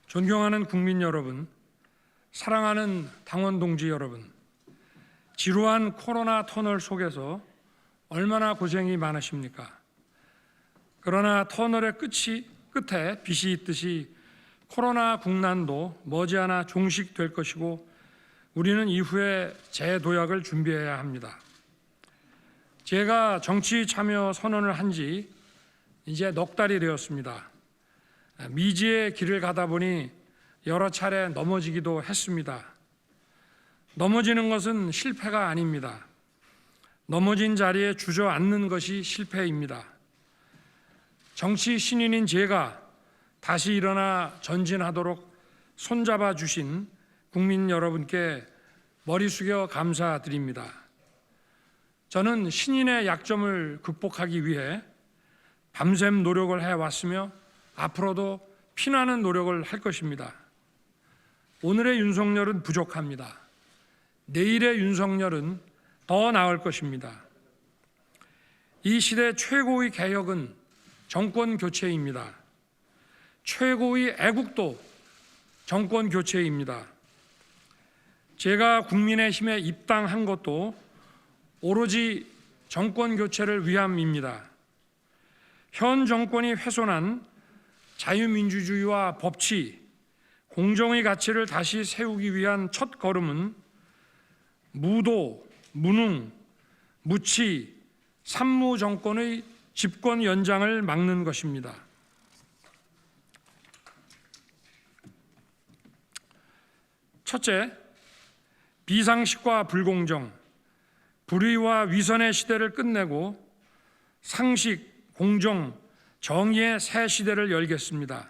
존경하는 국민 여러분, 사랑하는 당원 동지 여러분, 지루한 코로나 터널 속에서 얼마나 고생이 많으십니까? 그러나 터널의 끝에 빛이 있듯이 코로나 국난도 머지않아 종식될 것이고 우리는 이후에 재도약을 준비해야 합니다. 제가 정치 참여 선언을 한 지 이제 넉 달이 되었습니다. 미지의 길을 가다 보니 여러 차례 넘어지기도 했습니다. 넘어지는 것은 실패가 아닙니다. 넘어진 자리에 주저앉는 것이 실패입니다. 정치 신인인 제가 다시 일어나 전진하도록 손잡아 주신 국민 여러분께 머리 숙여 감사드립니다. 저는 신인의 약점을 극복하기 위해 밤샘 노력을 해왔으며 앞으로도 피나는 노력을 할 것입니다. 오늘의 윤석열은 부족합니다. 내일의 윤석열은 더 나을 것입니다. 이 시대 최고의 개혁은 정권 교체입니다. 최고의 애국도 정권 교체입니다. 제가 국민의힘에 입당한 것도 오로지 정권 교체를 위함입니다. 현 정권이 훼손한 자유민주주의와 법치, 공정의 가치를 다시 세우기 위한 첫 걸음은 무도, 무능, 무치, 산무 정권의 집권 연장을 막는 것입니다. 첫째, 비상식과 불공정, 불의와 위선의 시대를 끝내고 상식, 공정, 정의의 새 시대를 열겠습니다.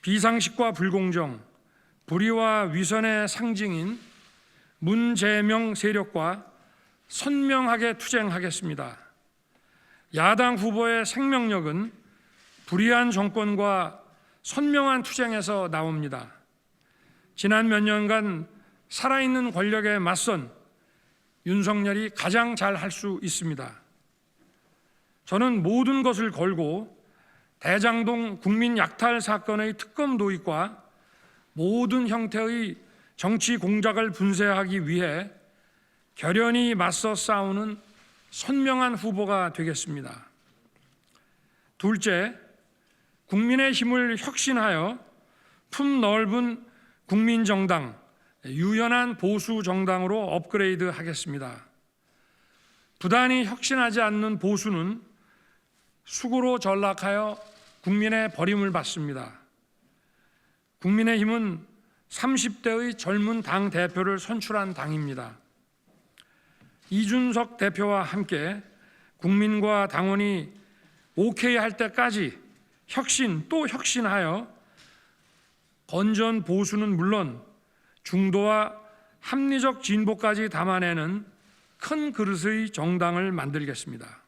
비상식과 불공정, 불의와 위선의 상징인 문재명 세력과 선명하게 투쟁하겠습니다. 야당 후보의 생명력은 불의한 정권과 선명한 투쟁에서 나옵니다. 지난 몇 년간 살아있는 권력에 맞선 윤석열이 가장 잘 할 수 있습니다. 저는 모든 것을 걸고 대장동 국민 약탈 사건의 특검 도입과 모든 형태의 정치 공작을 분쇄하기 위해 결연히 맞서 싸우는 선명한 후보가 되겠습니다. 둘째, 국민의 힘을 혁신하여 품 넓은 국민정당, 유연한 보수 정당으로 업그레이드 하겠습니다. 부단히 혁신하지 않는 보수는 수구로 전락하여 국민의 버림을 받습니다. 국민의힘은 30대의 젊은 당 대표를 선출한 당입니다. 이준석 대표와 함께 국민과 당원이 오케이 할 때까지 혁신 또 혁신하여 건전 보수는 물론 중도와 합리적 진보까지 담아내는 큰 그릇의 정당을 만들겠습니다.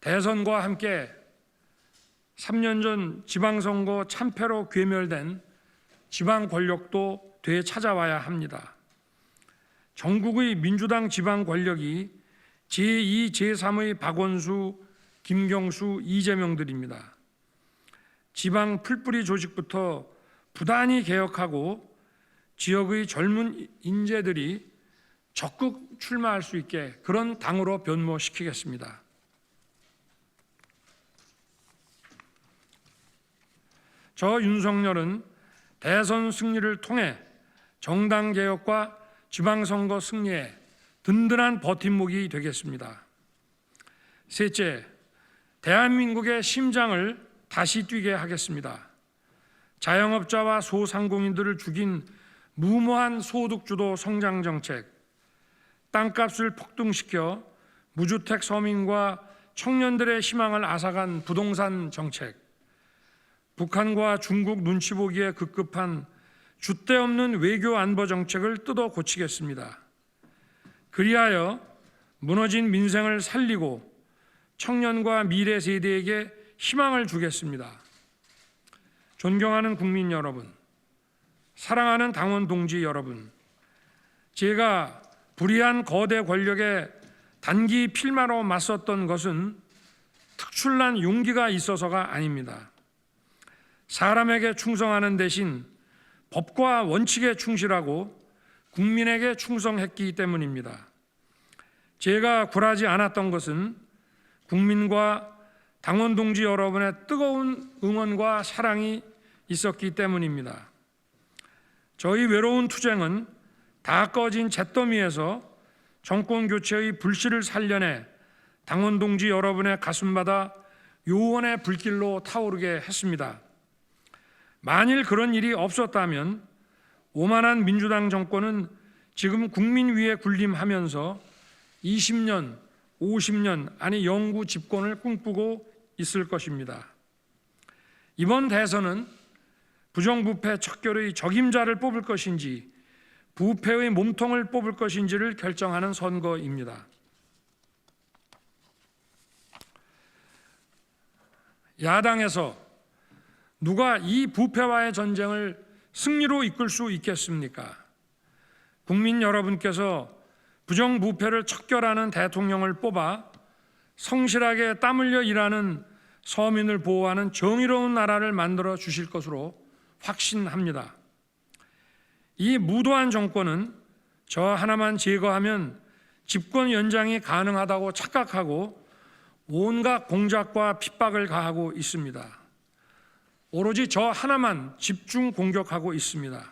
대선과 함께 3년 전 지방선거 참패로 괴멸된 지방 권력도 되찾아와야 합니다. 전국의 민주당 지방 권력이 제2, 제3의 박원수, 김경수, 이재명들입니다. 지방 풀뿌리 조직부터 부단히 개혁하고 지역의 젊은 인재들이 적극 출마할 수 있게 그런 당으로 변모시키겠습니다. 저 윤석열은 대선 승리를 통해 정당 개혁과 지방선거 승리에 든든한 버팀목이 되겠습니다. 셋째, 대한민국의 심장을 다시 뛰게 하겠습니다. 자영업자와 소상공인들을 죽인 무모한 소득주도 성장 정책, 땅값을 폭등시켜 무주택 서민과 청년들의 희망을 앗아간 부동산 정책, 북한과 중국 눈치 보기에 급급한 줏대 없는 외교 안보 정책을 뜯어 고치겠습니다. 그리하여 무너진 민생을 살리고 청년과 미래 세대에게 희망을 주겠습니다. 존경하는 국민 여러분, 사랑하는 당원 동지 여러분, 제가 불의한 거대 권력에 단기 필마로 맞섰던 것은 특출난 용기가 있어서가 아닙니다. 사람에게 충성하는 대신 법과 원칙에 충실하고 국민에게 충성했기 때문입니다. 제가 굴하지 않았던 것은 국민과 당원 동지 여러분의 뜨거운 응원과 사랑이 있었기 때문입니다. 저희 외로운 투쟁은 다 꺼진 잿더미에서 정권 교체의 불씨를 살려내 당원 동지 여러분의 가슴마다 요원의 불길로 타오르게 했습니다. 만일 그런 일이 없었다면 오만한 민주당 정권은 지금 국민 위에 군림하면서 20년, 50년 아니 영구 집권을 꿈꾸고 있을 것입니다. 이번 대선은 부정부패 척결의 적임자를 뽑을 것인지 부패의 몸통을 뽑을 것인지를 결정하는 선거입니다. 야당에서 누가 이 부패와의 전쟁을 승리로 이끌 수 있겠습니까? 국민 여러분께서 부정부패를 척결하는 대통령을 뽑아 성실하게 땀 흘려 일하는 서민을 보호하는 정의로운 나라를 만들어 주실 것으로 확신합니다. 이 무도한 정권은 저 하나만 제거하면 집권 연장이 가능하다고 착각하고 온갖 공작과 핍박을 가하고 있습니다. 오로지 저 하나만 집중 공격하고 있습니다.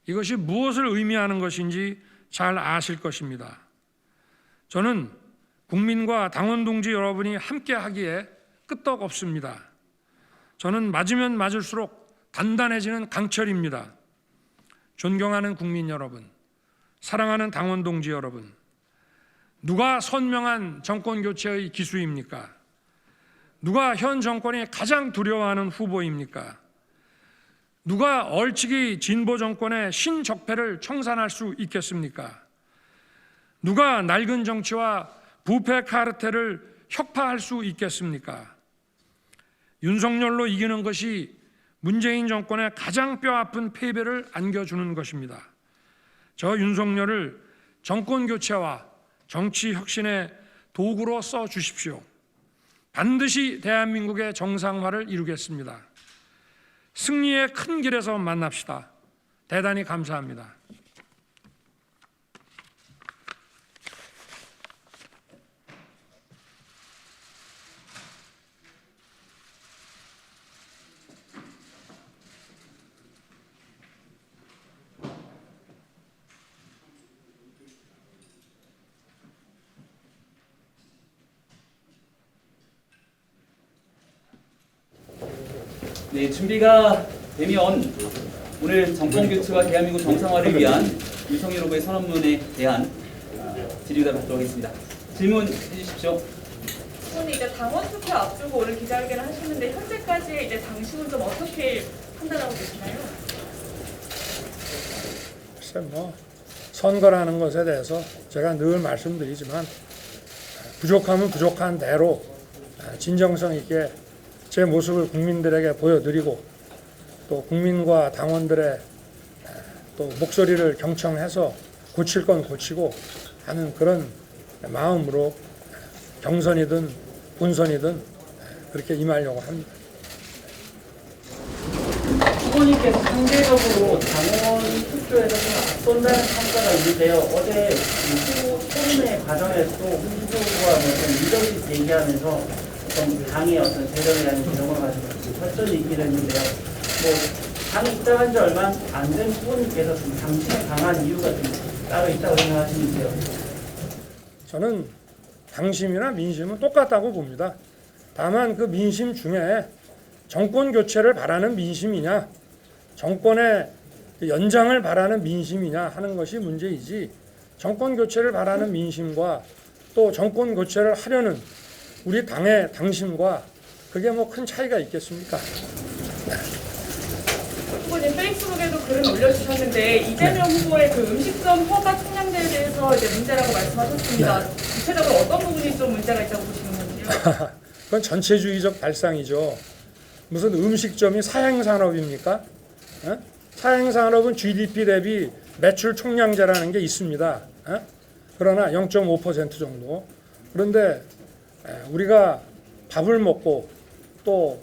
이것이 무엇을 의미하는 것인지 잘 아실 것입니다. 저는 국민과 당원 동지 여러분이 함께하기에 끄떡없습니다. 저는 맞으면 맞을수록 단단해지는 강철입니다. 존경하는 국민 여러분, 사랑하는 당원 동지 여러분, 누가 선명한 정권 교체의 기수입니까? 누가 현 정권이 가장 두려워하는 후보입니까? 누가 얼치기 진보 정권의 신적폐를 청산할 수 있겠습니까? 누가 낡은 정치와 부패 카르텔을 혁파할 수 있겠습니까? 윤석열로 이기는 것이 문재인 정권의 가장 뼈아픈 패배를 안겨주는 것입니다. 저 윤석열을 정권 교체와 정치 혁신의 도구로 써 주십시오. 반드시 대한민국의 정상화를 이루겠습니다. 승리의 큰 길에서 만납시다. 대단히 감사합니다. 네, 준비가 되면 오늘 정권 교체와 대한민국 정상화를 위한 윤석열 후보의 선언문에 대한 질의응답을 받도록 하겠습니다. 질문 해주십시오. 오늘 이제 당원 투표 앞두고 오늘 기자회견을 하시는데 현재까지 이제 당신은 좀 어떻게 판단하고 계시나요? 글쎄 선거라는 것에 대해서 제가 늘 말씀드리지만 부족하면 부족한 대로 진정성 있게 제 모습을 국민들에게 보여드리고 또 국민과 당원들의 또 목소리를 경청해서 고칠 건 고치고 하는 그런 마음으로 경선이든 본선이든 그렇게 임하려고 합니다. 후보님께서 상대적으로 당원 투표에서 좀 앞선다는 평가가 있는데요. 어제 후보 토론회 과정에서도 홍준표 후보가 어떤 리더십 얘기하면서 어떤 당의 어떤 세력에 대한 개정을 가지고 설전이 있게 됐는데요. 당에 입당한 지 얼마 안 된 후보님께서 좀 당신에 강한 이유가 좀 따로 있다고 생각하시는데요. 저는 당심이나 민심은 똑같다고 봅니다. 다만 그 민심 중에 정권 교체를 바라는 민심이냐 정권의 연장을 바라는 민심이냐 하는 것이 문제이지 정권 교체를 바라는 민심과 또 정권 교체를 하려는 우리 당의 당심과 그게 큰 차이가 있겠습니까? 후보님 페이스북에도 글을 올려주셨는데 이재명 후보의 그 음식점 허가 총량제에 대해서 이제 문제라고 말씀하셨습니다. 구체적으로 어떤 부분이 좀 문제가 있다고 보시는 건지요? 그건 전체주의적 발상이죠. 무슨 음식점이 사행산업입니까? 사행산업은 GDP 대비 매출 총량제라는 게 있습니다. 그러나 0.5% 정도. 그런데 우리가 밥을 먹고 또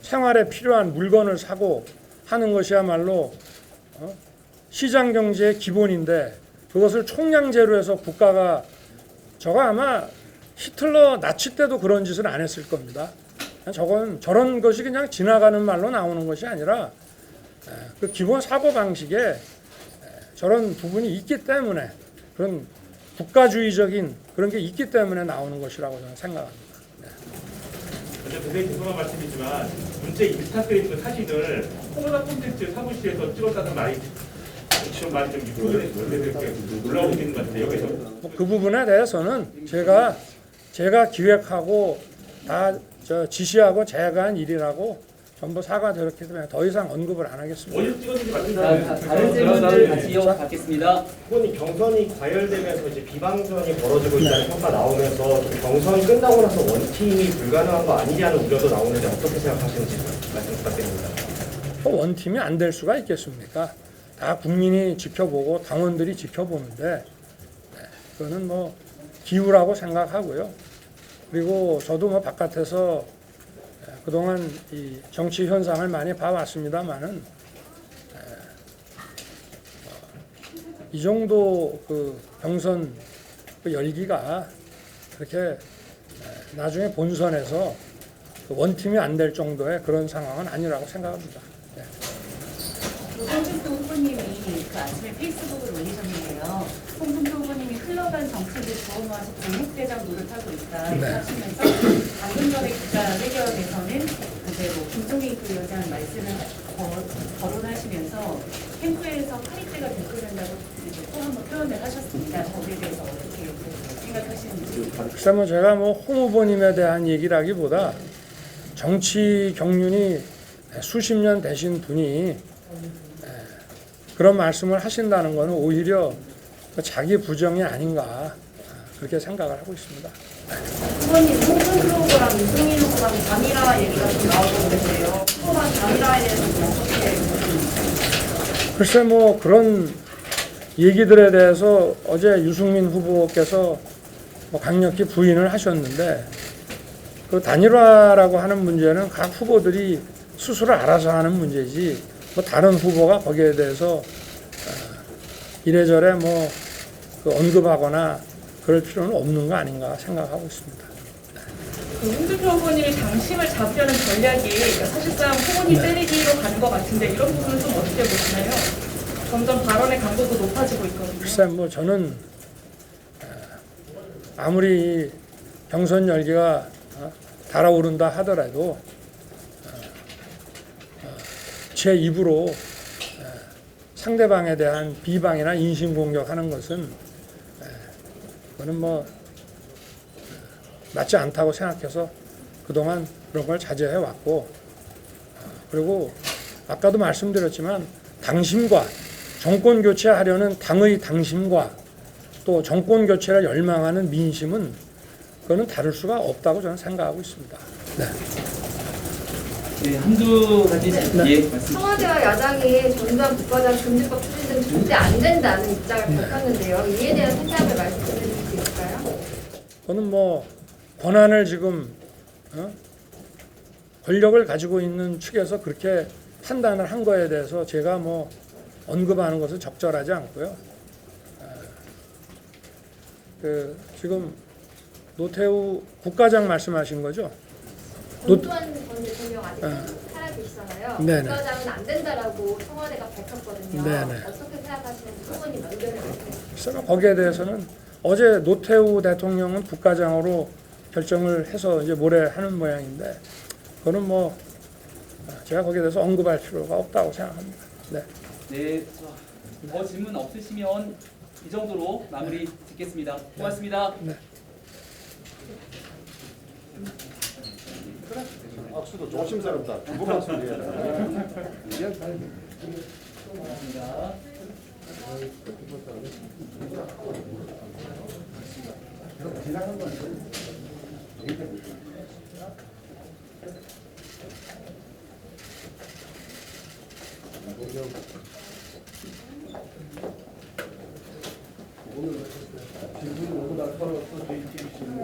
생활에 필요한 물건을 사고 하는 것이야말로 시장 경제의 기본인데 그것을 총량제로 해서 국가가 저거 아마 히틀러 나치 때도 그런 짓을 안 했을 겁니다. 저런 것이 그냥 지나가는 말로 나오는 것이 아니라 그 기본 사고 방식에 저런 부분이 있기 때문에 그런 국가주의적인 그런 게 있기 때문에 나오는 것이라고 저는 생각합니다. 먼저 굉장히 죄송한 말씀이지만 문제 인스타그램 사진을 코로나 콘텐츠 사무실에서 찍었다는 말이 지금 많이 좀 올라오고 있는 것 같아요. 여기서 그 부분에 대해서는 제가 기획하고 다 지시하고 제가 한 일이라고 전부 사과드렸기 때문에 더 이상 언급을 안 하겠습니다. 어디서 찍었는지 자, 말씀드리면 다른 질문들 같이 이어받겠습니다. 후보님 경선이 과열되면서 이제 비방전이 벌어지고 있다는 평가 나오면서 좀 경선이 끝나고 나서 원팀이 불가능한 거 아니냐는 우려도 나오는데 어떻게 생각하시는지 말씀 부탁드립니다. 원팀이 안 될 수가 있겠습니까? 다 국민이 지켜보고 당원들이 지켜보는데 그거는 뭐 기우라고 생각하고요. 그리고 저도 뭐 바깥에서 그동안 이 정치 현상을 많이 봐왔습니다만은 이 정도 그 경선 그 열기가 그렇게 나중에 본선에서 그 원팀이 안 될 정도의 그런 상황은 아니라고 생각합니다. 네. 홍준표 후보님이 그 아침에 페이스북을 올리셨는데요. 홍준표 후보님이 흘러간 정책을 보호하시 공익대장 노릇하고 있다 이렇게 네. 하시면서 방금 전에 기자회견에서는 이제 뭐 김종인 부위원장 말씀을 거론하시면서 캠프에서 파리떼가 들끓는다고 이제 또 한번 표현을 하셨습니다. 거기에 대해서 어떻게 생각하시는지. 글쎄 뭐 제가 뭐 홍 후보님에 대한 얘기라기보다 정치 경륜이 수십 년 되신 분이 그런 말씀을 하신다는 것은 오히려 자기 부정이 아닌가 그렇게 생각을 하고 있습니다. 후보님, 홍준표 후보랑 유승민 후보랑 단일화 얘기가 좀 나오고 있는데요. 후보랑 단일화에 대해서 어떻게 보십니까? 글쎄 뭐 그런 얘기들에 대해서 어제 유승민 후보께서 뭐 강력히 부인을 하셨는데 그 단일화라고 하는 문제는 각 후보들이 스스로 알아서 하는 문제지 뭐 다른 후보가 거기에 대해서 이래저래 뭐 그 언급하거나 그럴 필요는 없는 거 아닌가 생각하고 있습니다. 그 홍준표 후보님이 당심을 잡으려는 전략이 사실상 후보님 때리기로 가는 것 같은데 이런 부분은 좀 어떻게 보시나요? 점점 발언의 강도도 높아지고 있거든요. 글쎄 뭐 저는 아무리 경선 열기가 달아오른다 하더라도 제 입으로 상대방에 대한 비방이나 인신공격하는 것은 그거는 뭐 맞지 않다고 생각해서 그동안 그런 걸 자제해 왔고 그리고 아까도 말씀드렸지만 당심과 정권 교체하려는 당의 당심과 또 정권 교체를 열망하는 민심은 그거는 다를 수가 없다고 저는 생각하고 있습니다. 네. 네, 한두 가지 예, 말씀. 청와대와 야당이 전두환 국가장 금지법 추진 등 절대 안 된다는 입장을 밝혔는데요. 이에 대한 생각을 말씀해 주실 수 있을까요? 저는 뭐 권한을 지금 권력을 가지고 있는 측에서 그렇게 판단을 한 거에 대해서 제가 뭐 언급하는 것은 적절하지 않고요. 그 지금 노태우 국가장 말씀하신 거죠? 전두환 전 대통령 아직 살아계시잖아요. 네네. 국가장은 안 된다라고 청와대가 밝혔거든요. 네네. 어떻게 생각하시는지 후보님 의견을 말씀해 그래서 거기에 대해서는 어제 노태우 대통령은 국가장으로 결정을 해서 이제 모레 하는 모양인데 그거는 뭐 제가 거기에 대해서 언급할 필요가 없다고 생각합니다. 네. 네, 더 질문 없으시면 이 정도로 마무리 짓겠습니다. 고맙습니다. 네. 악수도 조심스럽다. 두번 박수 해야 돼. 고맙습니다. 질문이 너무 날카로워서 저희 팀이